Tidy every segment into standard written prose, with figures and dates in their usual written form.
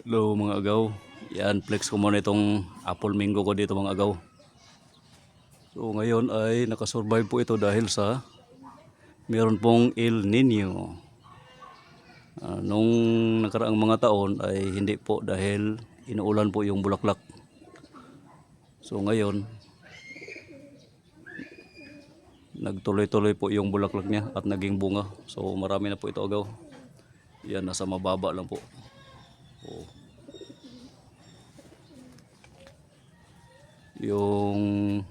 Hello mga agaw. Yan, flex ko muna itong apple mango ko dito mga agaw. So ngayon ay nakasurvive po ito dahil sa meron pong El Nino. Nung nakaraang mga taon ay hindi po dahil inuulan po yung bulaklak. So ngayon, nagtuloy-tuloy po yung bulaklak niya at naging bunga. So marami na po ito agaw. Yan, nasa mababa lang po. Oh. Yung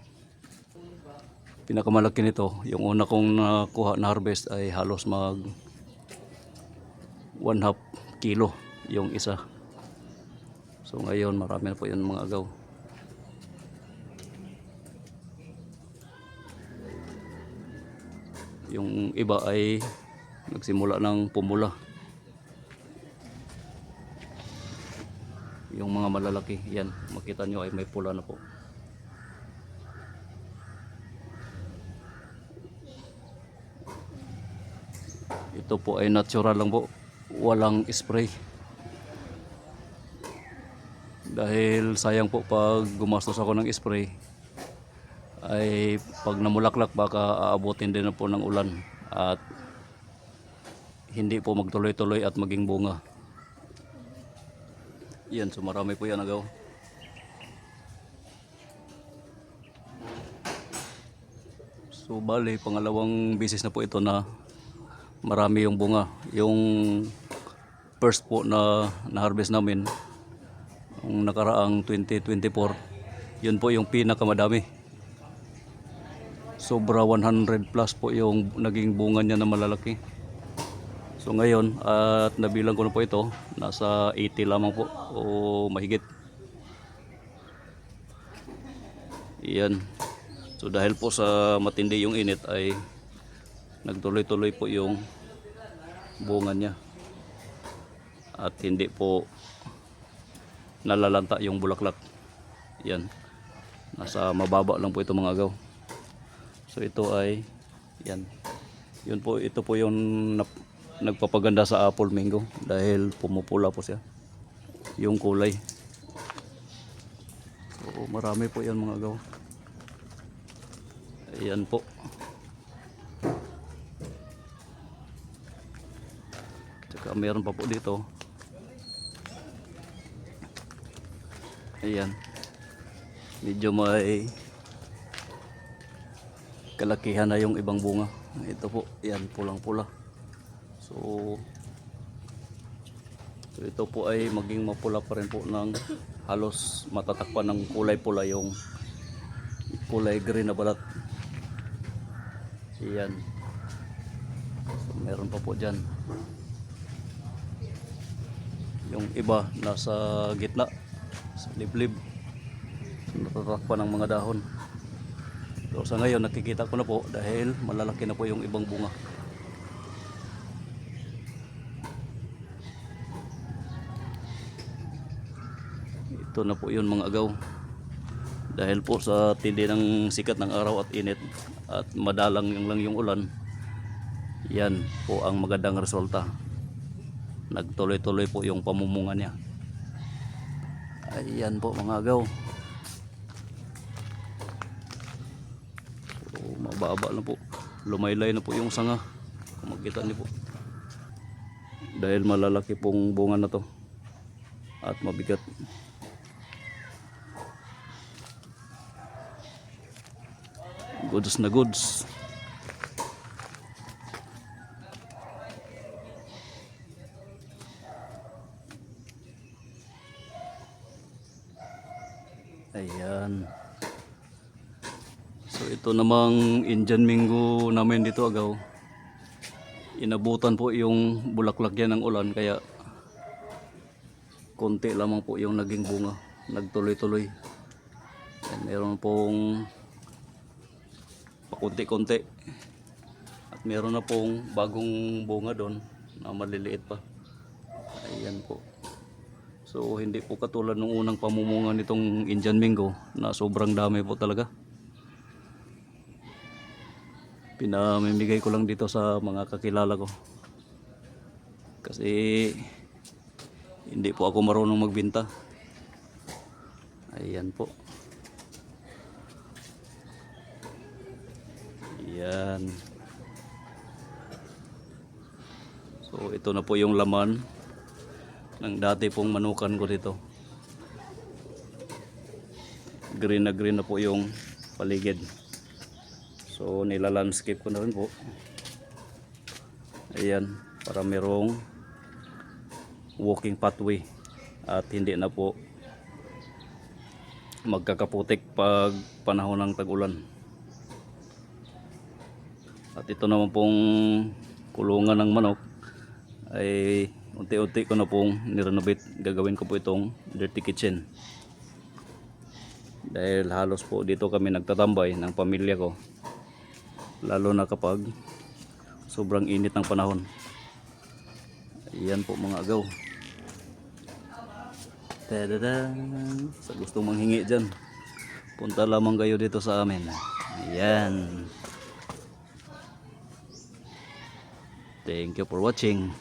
pinakamalaki nito, yung una kong nakuha na harvest ay halos mag 1/2 kilo yung isa. So ngayon marami na po yun mga agaw. Yung iba ay nagsimula ng pumula. Yung mga malalaki, yan, makita nyo ay may pula na po. Ito po ay natural lang po, walang spray. Dahil sayang po pag gumastos ako ng spray, ay pag namulaklak baka aabutin din na po ng ulan at hindi po magtuloy-tuloy at maging bunga. Yan, so marami po yan agaw. So bali, pangalawang bisis na po ito na marami yung bunga. Yung first po na harvest namin ang nakaraang 2024, yun po yung pinakamadami. Sobra 100 plus po yung naging bunga niya na malalaki. So ngayon at nabilang ko na po ito, nasa 80 lamang po o mahigit. Yan. So dahil po sa matindi yung init ay nagtuloy-tuloy po yung bunga niya. At hindi po nalalanta yung bulaklak. Yan. Nasa mababa lang po ito mga agaw. So ito ay yan. Yun po, ito po yung nagpapaganda sa apple mango dahil pumupula po siya yung kulay. So marami po yan mga agaw. Ayan po. Tsaka meron pa po dito. Ayan. Medyo may kalakihan na yung ibang bunga. Ito po, yan, pulang-pula. So ito po ay maging mapula pa rin po ng halos matatakpan ng kulay pula yung kulay green na balat. Yan. So meron pa po dyan. Yung iba nasa gitna, sa liblib, natatakpan ng mga dahon. So sa ngayon nakikita ko na po dahil malalaki na po yung ibang bunga. Ito na po yun mga agaw. Dahil po sa tindi ng sikat ng araw at init at madalang lang yung ulan, yan po ang magandang resulta. Nagtuloy-tuloy po yung pamumunga niya. Ayan po mga agaw. So mababa na po, lumaylay na po yung sanga, kung makita niyo po. Dahil malalaki pong bunga na to at mabigat. Goods na goods. Ayan. So ito namang Indian mango namin dito agaw. Inabutan po yung bulaklak yan ng ulan kaya konti lamang po yung naging bunga. Nagtuloy-tuloy. Meron pong pakunti-kunti. At meron na pong bagong bunga doon na maliliit pa. Ayan po. So hindi po katulad ng unang pamumunga nitong Indian mango na sobrang dami po talaga. Pinamimigay ko lang dito sa mga kakilala ko. Kasi Hindi po ako marunong magbenta. Ayan po. Ayan. So ito na po yung laman ng dati pong manukan ko dito. Green na po yung paligid. So nila-landscape ko na rin po. Ayan, para merong walking pathway at hindi na po magkakaputik pag panahon ng tag-ulan. At ito naman pong kulungan ng manok ay unti-unti ko na pong nirenovate. Gagawin ko po itong dirty kitchen. Dahil halos po dito kami nagtatambay ng pamilya ko. Lalo na kapag sobrang init ng panahon. Ayan po mga agaw. Tadadaan! Sa gustong manghingi dyan, punta lamang kayo dito sa amin. Ayan. Thank you for watching.